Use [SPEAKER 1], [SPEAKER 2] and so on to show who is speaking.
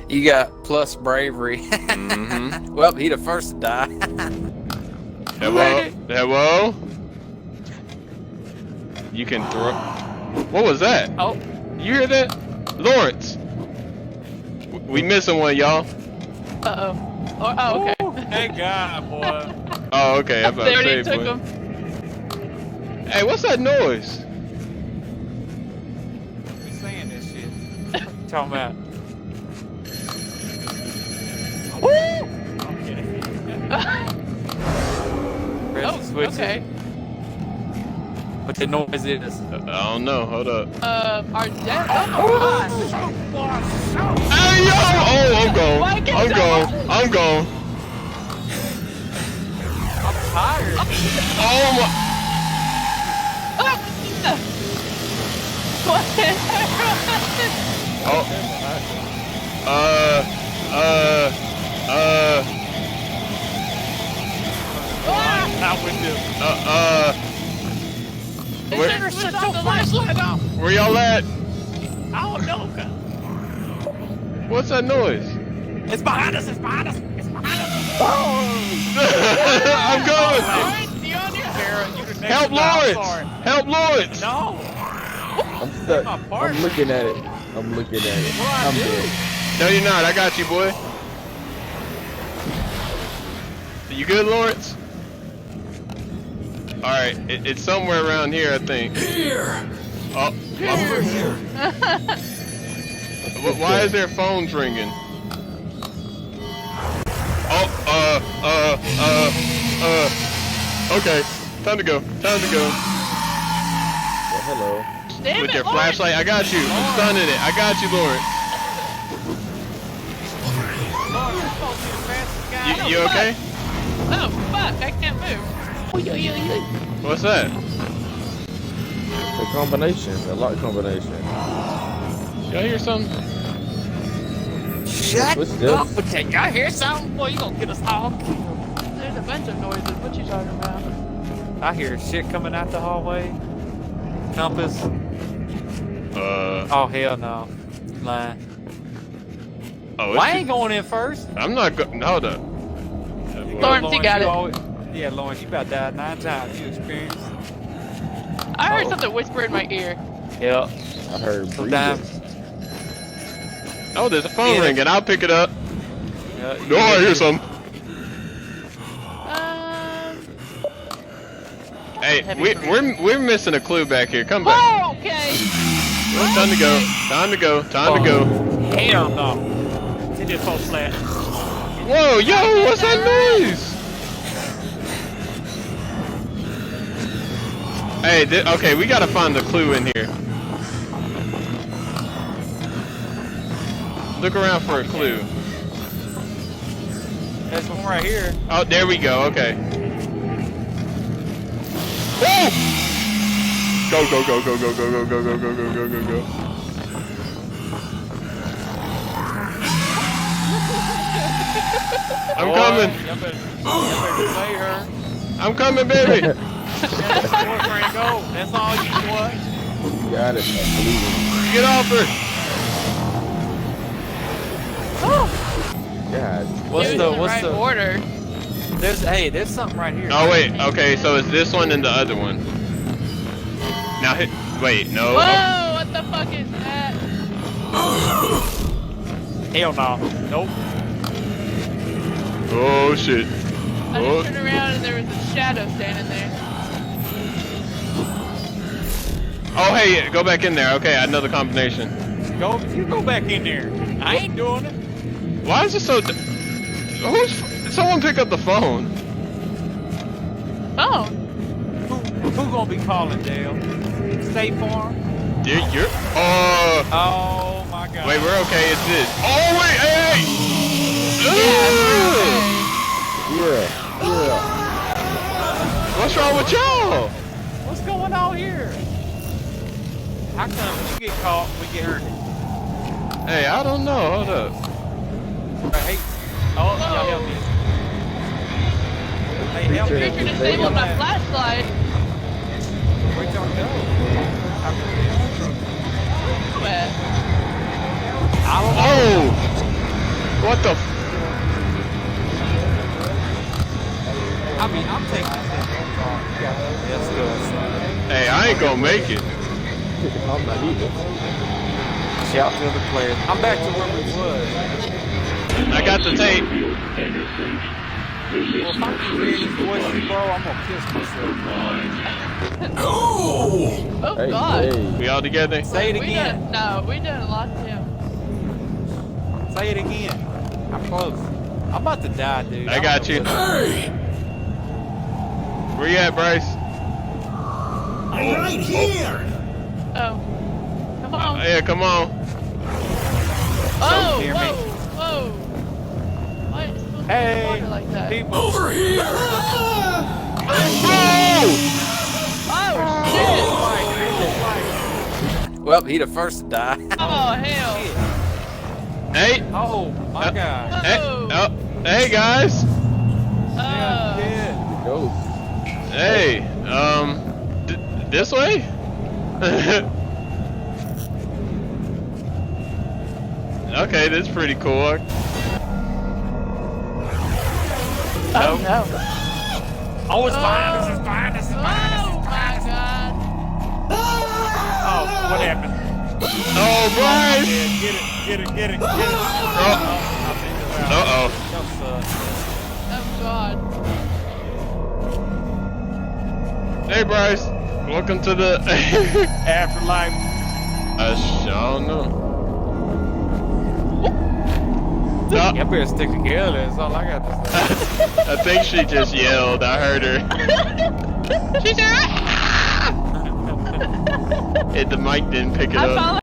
[SPEAKER 1] You got plus bravery. Well, he the first to die.
[SPEAKER 2] Hello? Hello? You can throw... What was that?
[SPEAKER 1] Oh.
[SPEAKER 2] You hear that? Lawrence! We missing one, y'all.
[SPEAKER 3] Uh-oh. Oh, okay.
[SPEAKER 1] Hey, God, boy.
[SPEAKER 2] Oh, okay. I
[SPEAKER 3] They already
[SPEAKER 2] say,
[SPEAKER 3] took him.
[SPEAKER 2] Hey, what's that noise?
[SPEAKER 1] He's saying this shit. What you talking about? I'm kidding. Press the switches.
[SPEAKER 3] Okay.
[SPEAKER 1] What the noise is?
[SPEAKER 2] I don't know. Hold up.
[SPEAKER 3] Our death.
[SPEAKER 2] Hey, yo! Oh, I'm gone.
[SPEAKER 3] Mike,
[SPEAKER 2] I'm gone. I'm gone.
[SPEAKER 1] I'm tired.
[SPEAKER 2] Oh, my...
[SPEAKER 3] What?
[SPEAKER 2] Oh.
[SPEAKER 1] Not with this.
[SPEAKER 3] Switch off the flashlight off.
[SPEAKER 2] Where y'all at?
[SPEAKER 1] I don't know.
[SPEAKER 2] What's that noise?
[SPEAKER 1] It's behind us. It's behind us. It's behind us.
[SPEAKER 2] I'm going.
[SPEAKER 1] Sarah, you the next
[SPEAKER 2] Help
[SPEAKER 1] one. I'm
[SPEAKER 2] Lawrence!
[SPEAKER 1] sorry.
[SPEAKER 2] Help Lawrence!
[SPEAKER 1] No.
[SPEAKER 4] I'm stuck.
[SPEAKER 1] My partner.
[SPEAKER 4] I'm looking at it. I'm looking at it.
[SPEAKER 1] What do I
[SPEAKER 4] I'm
[SPEAKER 1] do?
[SPEAKER 4] dead.
[SPEAKER 2] No, you're not. I got you, boy. You good, Lawrence? Alright, it's somewhere around here, I think.
[SPEAKER 5] Here!
[SPEAKER 2] Oh,
[SPEAKER 5] Over here!
[SPEAKER 2] why is their phones ringing? Oh, okay. Time to go. Time to go.
[SPEAKER 4] Well, hello.
[SPEAKER 3] Damn
[SPEAKER 2] With
[SPEAKER 3] it,
[SPEAKER 2] your
[SPEAKER 3] Lawrence.
[SPEAKER 2] flashlight, I got you. I'm stunning it. I got you, Lawrence.
[SPEAKER 1] Lawrence, you're supposed to be the fastest guy.
[SPEAKER 2] You okay?
[SPEAKER 3] Oh, fuck. I can't move.
[SPEAKER 2] What's that?
[SPEAKER 4] A combination. A lock combination.
[SPEAKER 2] Y'all hear something?
[SPEAKER 1] Shut
[SPEAKER 4] What's this?
[SPEAKER 1] up. Okay, y'all hear something? Boy, you gonna get us all killed.
[SPEAKER 3] There's a bunch of noises. What you talking about?
[SPEAKER 1] I hear shit coming out the hallway. Compass. Oh, hell no. You lying.
[SPEAKER 2] Oh,
[SPEAKER 1] Well, I ain't going in first.
[SPEAKER 2] I'm not going. Hold up.
[SPEAKER 3] Lawrence, you got it.
[SPEAKER 1] Yeah, Lawrence, you about died 9 times. You experienced.
[SPEAKER 3] I heard something whisper in my ear.
[SPEAKER 1] Yeah.
[SPEAKER 4] I heard
[SPEAKER 1] Sometimes.
[SPEAKER 4] breathing.
[SPEAKER 2] Oh, there's a phone
[SPEAKER 1] Yeah.
[SPEAKER 2] ringing. I'll pick it up.
[SPEAKER 1] Yeah,
[SPEAKER 2] No, I hear something. Hey, we're missing a clue back here. Come back.
[SPEAKER 3] Oh, okay.
[SPEAKER 2] Well, time to go. Time to go. Time to go.
[SPEAKER 1] Hell no. It just fall flat.
[SPEAKER 2] Whoa, yo, what's that noise? Hey, okay, we gotta find the clue in here. Look around for a clue.
[SPEAKER 1] There's one right here.
[SPEAKER 2] Oh, there we go. Okay. Woo! Go, go, go, go, go, go, go, go, go, go, go, go, go, go. I'm coming.
[SPEAKER 1] Y'all better play her.
[SPEAKER 2] I'm coming, baby.
[SPEAKER 1] That's boyfriend go. That's all you want.
[SPEAKER 4] You got it. I'm believing.
[SPEAKER 2] Get off her.
[SPEAKER 4] God.
[SPEAKER 1] What's
[SPEAKER 3] It was
[SPEAKER 1] the
[SPEAKER 3] in
[SPEAKER 1] what's
[SPEAKER 3] right
[SPEAKER 1] the
[SPEAKER 3] order?
[SPEAKER 1] there's something right here.
[SPEAKER 2] Oh wait, okay, so it's this one and the other one. Now hit. Wait, no.
[SPEAKER 3] Whoa, what the fuck is that?
[SPEAKER 1] Hell no. Nope.
[SPEAKER 2] Oh shit.
[SPEAKER 3] I
[SPEAKER 2] Oh.
[SPEAKER 3] just turned around and there was a shadow standing there.
[SPEAKER 2] Oh hey, go back in there. Okay, I know the combination.
[SPEAKER 1] You go back in there. I ain't doing it.
[SPEAKER 2] Why is it so? Someone pick up the phone.
[SPEAKER 3] Oh.
[SPEAKER 1] Who gonna be calling, Dale? State Farm?
[SPEAKER 2] You're.
[SPEAKER 1] Oh my god.
[SPEAKER 2] Wait, we're okay. It's this. Oh wait, hey!
[SPEAKER 4] Yeah. Yeah.
[SPEAKER 2] What's wrong with y'all?
[SPEAKER 1] What's going on here? How come you get caught, we get hurt?
[SPEAKER 2] Hey, I don't know. Hold up.
[SPEAKER 1] Hey. Oh, y'all help me. Hey, help me.
[SPEAKER 3] Creature disabled my flashlight.
[SPEAKER 1] Where'd y'all go?
[SPEAKER 3] Where?
[SPEAKER 1] I don't know.
[SPEAKER 2] Oh! What the?
[SPEAKER 1] I mean, I'm taking this thing off. Let's go.
[SPEAKER 2] Hey, I ain't gonna make it.
[SPEAKER 4] I'm not either.
[SPEAKER 1] Shout to the players. I'm back to where we was.
[SPEAKER 2] I got the tape.
[SPEAKER 1] Well, if I can hear these voices, bro, I'm gonna kiss myself.
[SPEAKER 3] Oh
[SPEAKER 4] Hey,
[SPEAKER 3] God.
[SPEAKER 4] hey.
[SPEAKER 2] We all together?
[SPEAKER 1] Say it
[SPEAKER 3] We
[SPEAKER 1] again.
[SPEAKER 3] done, no, we done locked him.
[SPEAKER 1] Say it again. I'm close. I'm about to die, dude.
[SPEAKER 2] I
[SPEAKER 1] don't
[SPEAKER 2] got
[SPEAKER 1] know
[SPEAKER 2] you.
[SPEAKER 1] what-
[SPEAKER 2] Where you at, Bryce?
[SPEAKER 5] I'm right here.
[SPEAKER 3] Oh. Come on.
[SPEAKER 2] Yeah, come on.
[SPEAKER 3] Oh,
[SPEAKER 1] hear me.
[SPEAKER 3] whoa, whoa. Why is it supposed to be
[SPEAKER 1] Hey,
[SPEAKER 3] water like that?
[SPEAKER 1] people.
[SPEAKER 5] Over here.
[SPEAKER 3] Oh,
[SPEAKER 1] Well, he the first to die.
[SPEAKER 3] shit. Oh, hell.
[SPEAKER 2] Hey,
[SPEAKER 1] Oh, my God.
[SPEAKER 2] hey, oh, hey guys.
[SPEAKER 1] Yeah, yeah.
[SPEAKER 4] Go.
[SPEAKER 2] Hey, this way? Okay, this is pretty cool.
[SPEAKER 3] Oh, no.
[SPEAKER 1] Oh, it's fine. This is fine. This is fine. This
[SPEAKER 3] Oh,
[SPEAKER 1] is
[SPEAKER 3] my
[SPEAKER 1] fine.
[SPEAKER 3] God.
[SPEAKER 1] Oh, what happened?
[SPEAKER 2] Oh, Bryce!
[SPEAKER 1] Yeah, get it, get it, get it, get it.
[SPEAKER 2] Oh.
[SPEAKER 1] I figured it out.
[SPEAKER 2] Uh-oh.
[SPEAKER 1] That
[SPEAKER 3] Oh, God.
[SPEAKER 2] Hey, Bryce. Welcome to the...
[SPEAKER 1] Afterlife.
[SPEAKER 2] I don't know.
[SPEAKER 1] Y'all better stick together. That's all I got to say.
[SPEAKER 2] I think she just yelled. I heard her. She said, "Ah!" And the mic didn't pick it
[SPEAKER 3] I
[SPEAKER 2] up.
[SPEAKER 3] followed